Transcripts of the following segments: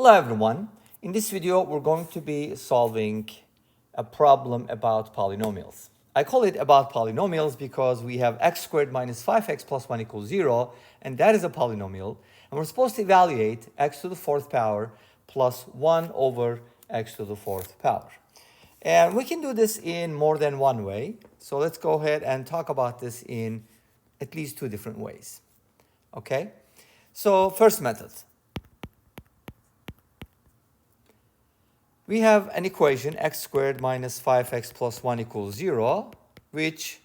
Hello everyone. In this video, we're going to be solving a problem about polynomials. I call it about polynomials because we have x squared minus 5x plus 1 equals 0, and that is a polynomial. And we're supposed to evaluate x to the fourth power plus 1 over x to the fourth power. And we can do this in more than one way. So let's go ahead and talk about this in at least two different ways. Okay? So first method. We have an equation x squared minus 5x plus 1 equals 0, which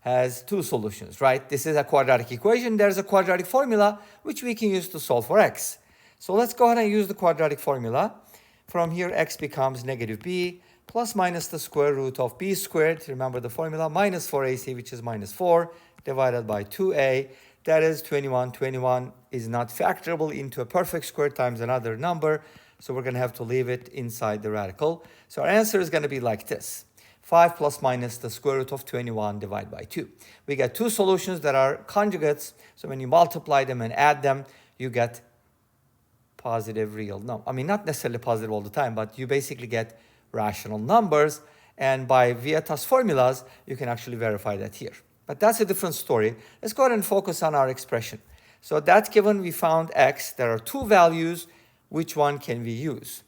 has two solutions, right? This is a quadratic equation. There's a quadratic formula which we can use to solve for x. So let's go ahead and use the quadratic formula. From here, x becomes negative b plus minus the square root of b squared. Remember the formula, minus 4ac, which is minus 4, divided by 2a. That is 21. 21 is not factorable into a perfect square times another number. So we're going to have to leave it inside the radical. So our answer is going to be like this. 5 plus minus the square root of 21 divided by 2. We get two solutions that are conjugates. So when you multiply them and add them, you get positive real number. I mean, not necessarily positive all the time, but you basically get rational numbers. And by Vieta's formulas, you can actually verify that here. But that's a different story. Let's go ahead and focus on our expression. So that's given we found x. There are two values. Which one can we use?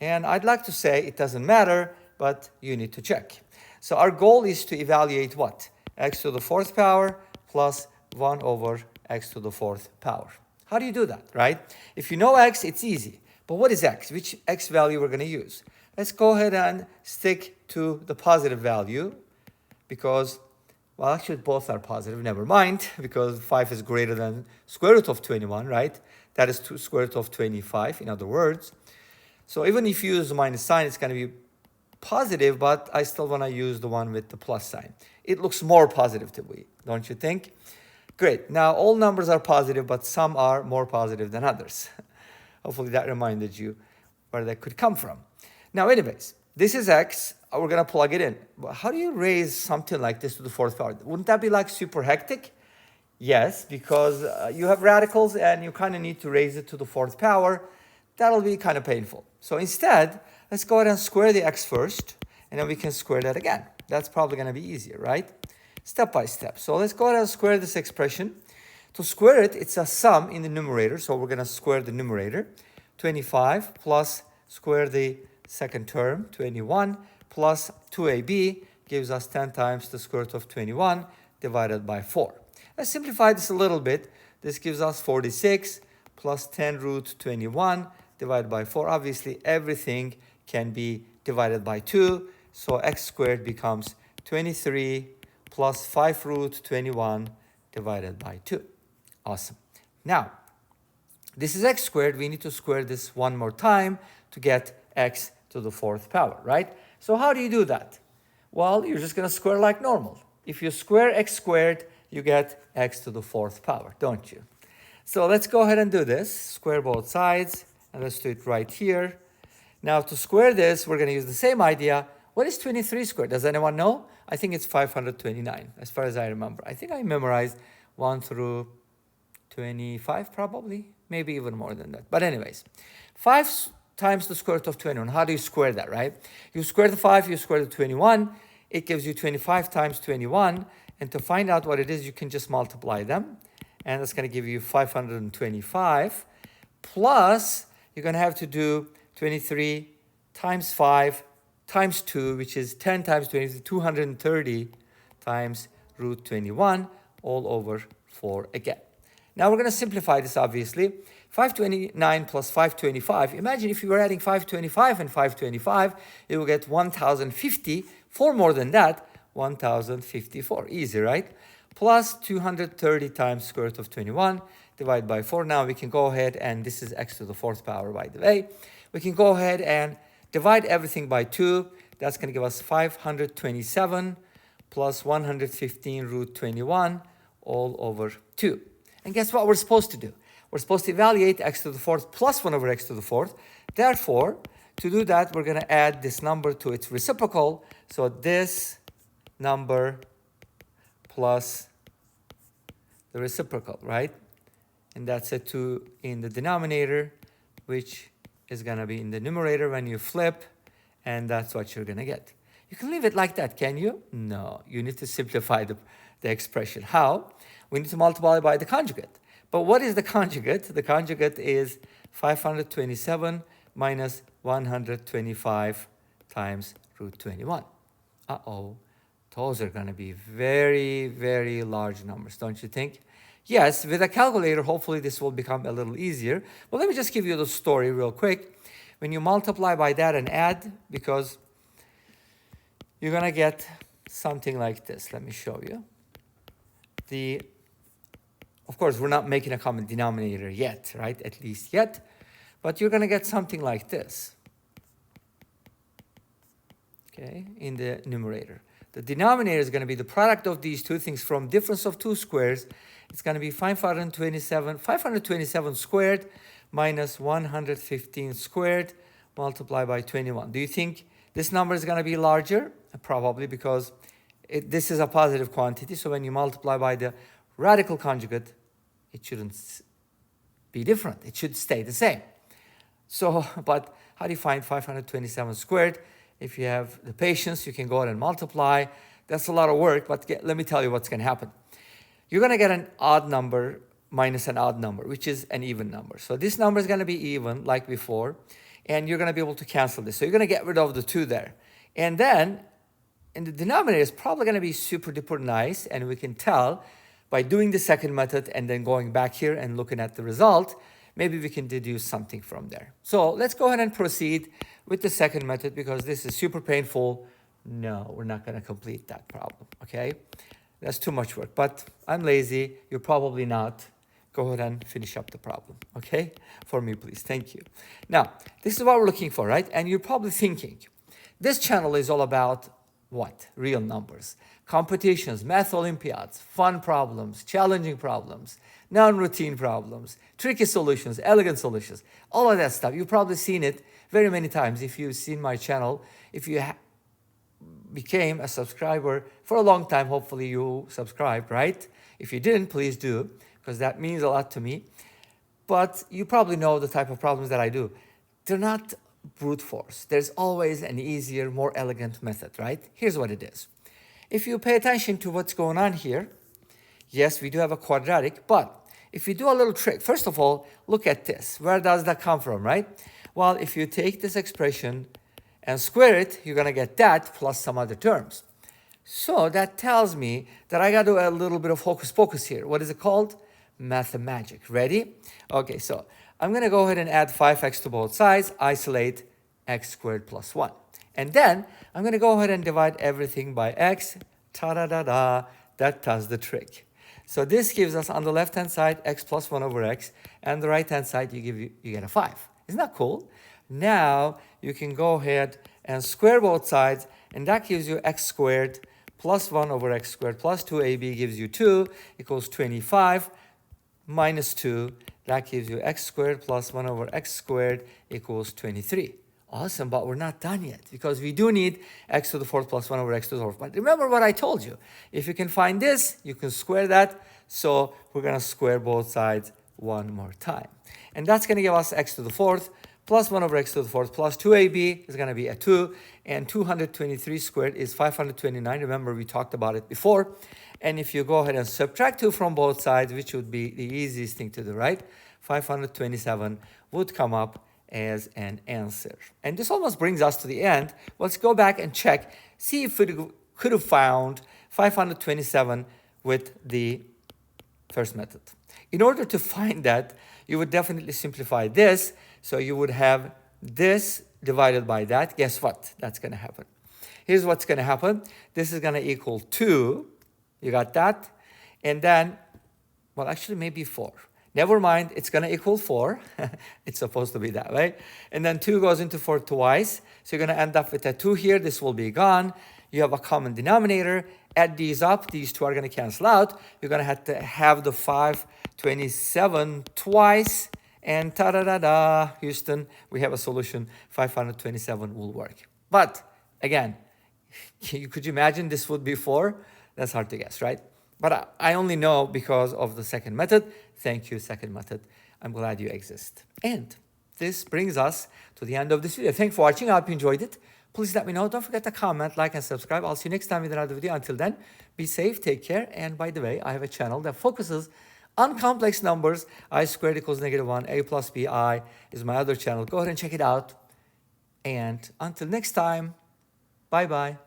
And I'd like to say it doesn't matter, but you need to check. So our goal is to evaluate what? X to the fourth power plus 1 over x to the fourth power. How do you do that, right? If you know x, it's easy. But what is x? Which x value we're going to use? Let's go ahead and stick to the positive value because, well, actually both are positive. Never mind, because 5 is greater than square root of 21, right? That is square root of 25, in other words. So even if you use the minus sign, it's going to be positive, but I still want to use the one with the plus sign. It looks more positive to me, don't you think? Great. Now, all numbers are positive, but some are more positive than others. Hopefully that reminded you where that could come from. Now, anyways, this is x. We're going to plug it in. How do you raise something like this to the fourth power? Wouldn't that be like super hectic? Yes, because you have radicals and you kind of need to raise it to the fourth power. That'll be kind of painful. So instead, let's go ahead and square the x first, and then we can square that again. That's probably going to be easier, right? Step by step. So let's go ahead and square this expression. To square it, it's a sum in the numerator, so we're going to square the numerator. 25 plus square the second term, 21, plus 2ab gives us 10 times the square root of 21 divided by 4. Let's simplify this a little bit. This gives us 46 plus 10 root 21 divided by 4. Obviously, everything can be divided by 2. So x squared becomes 23 plus 5 root 21 divided by 2. Awesome. Now, this is x squared. We need to square this one more time to get x to the fourth power, right? So how do you do that? Well, you're just going to square like normal. If you square x squared, you get x to the fourth power, don't you? So let's go ahead and do this. Square both sides, and let's do it right here. Now, to square this, we're going to use the same idea. What is 23 squared? Does anyone know? I think it's 529, as far as I remember. I think I memorized 1 through 25, probably. Maybe even more than that. But anyways, 5 times the square root of 21. How do you square that, right? You square the 5, you square the 21. It gives you 25 times 21. And to find out what it is, you can just multiply them. And that's going to give you 525. Plus, you're going to have to do 23 times 5 times 2, which is 10 times 20, 230 times root 21, all over 4 again. Now, we're going to simplify this, obviously. 529 plus 525. Imagine if you were adding 525 and 525, you will get 1050. 4 more than that. 1054. Easy, right? Plus 230 times square root of 21 divided by 4. Now we can go ahead, and this is x to the fourth power, by the way. We can go ahead and divide everything by 2. That's going to give us 527 plus 115 root 21 all over 2. And guess what we're supposed to do? We're supposed to evaluate x to the fourth plus 1 over x to the fourth. Therefore, to do that, we're going to add this number to its reciprocal. So this number plus the reciprocal, right? And that's a 2 in the denominator, which is going to be in the numerator when you flip, and that's what you're going to get. You can leave it like that, can you? No, you need to simplify the expression. How? We need to multiply by the conjugate. But what is the conjugate? The conjugate is 527 minus 125 times root 21. Uh-oh, those are going to be very, very large numbers, don't you think? Yes, with a calculator, hopefully this will become a little easier. But let me just give you the story real quick. When you multiply by that and add, because you're going to get something like this. Let me show you. Of course, we're not making a common denominator yet, right? At least yet. But you're going to get something like this, okay, in the numerator. The denominator is going to be the product of these two things from difference of two squares. It's going to be 527 squared minus 115 squared multiplied by 21. Do you think this number is going to be larger? Probably, because this is a positive quantity. So when you multiply by the radical conjugate, it shouldn't be different. It should stay the same. So, but how do you find 527 squared? If you have the patience, you can go ahead and multiply. That's a lot of work, but let me tell you what's going to happen. You're going to get an odd number minus an odd number, which is an even number. So this number is going to be even, like before, and you're going to be able to cancel this. So you're going to get rid of the 2 there. And then, in the denominator, is probably going to be super duper nice, and we can tell by doing the second method and then going back here and looking at the result, maybe we can deduce something from there. So let's go ahead and proceed with the second method, because this is super painful. No, we're not going to complete that problem, okay? That's too much work, but I'm lazy. You're probably not. Go ahead and finish up the problem, okay? For me, please. Thank you. Now, this is what we're looking for, right? And you're probably thinking, this channel is all about what? Real numbers. Competitions, math Olympiads, fun problems, challenging problems, non-routine problems, tricky solutions, elegant solutions, all of that stuff. You've probably seen it very many times if you've seen my channel. If you became a subscriber for a long time, hopefully you subscribed, right? If you didn't, please do, because that means a lot to me. But you probably know the type of problems that I do. They're not brute force. There's always an easier, more elegant method, right? Here's what it is. If you pay attention to what's going on here, yes, we do have a quadratic, but if you do a little trick, first of all, look at this. Where does that come from, right? Well, if you take this expression and square it, you're going to get that plus some other terms. So that tells me that I got to do a little bit of hocus pocus here. What is it called? Mathemagic. Ready? Okay, so I'm going to go ahead and add 5x to both sides, isolate x squared plus 1. And then I'm going to go ahead and divide everything by x. Ta-da-da-da. That does the trick. So this gives us on the left-hand side x plus 1 over x, and the right-hand side you get a 5. Isn't that cool? Now you can go ahead and square both sides, and that gives you x squared plus 1 over x squared plus 2ab gives you 2 equals 25 minus 2. That gives you x squared plus 1 over x squared equals 23. Awesome, but we're not done yet, because we do need x to the 4th plus 1 over x to the 4th. But remember what I told you. If you can find this, you can square that. So we're going to square both sides one more time. And that's going to give us x to the 4th plus 1 over x to the 4th plus 2ab is going to be a 2. And 223 squared is 529. Remember, we talked about it before. And if you go ahead and subtract 2 from both sides, which would be the easiest thing to do, right? 527 would come up as an answer. And this almost brings us to the end. Let's go back and check, see if we could have found 527 with the first method. In order to find that, you would definitely simplify this. So you would have this divided by that. Guess what? That's going to happen. Here's what's going to happen. This is going to equal 2. You got that? And then, well, actually maybe 4. Never mind, it's going to equal 4. It's supposed to be that way. And then 2 goes into 4 twice. So you're going to end up with a 2 here. This will be gone. You have a common denominator. Add these up. These 2 are going to cancel out. You're going to have the 527 twice. And ta-da-da-da, Houston, we have a solution. 527 will work. But, again, could you imagine this would be 4? That's hard to guess, right? But I only know because of the second method. Thank you, second method. I'm glad you exist. And this brings us to the end of this video. Thanks for watching. I hope you enjoyed it. Please let me know. Don't forget to comment, like, and subscribe. I'll see you next time with another video. Until then, be safe, take care. And by the way, I have a channel that focuses on complex numbers. I squared equals -1. A plus B I is my other channel. Go ahead and check it out. And until next time, bye-bye.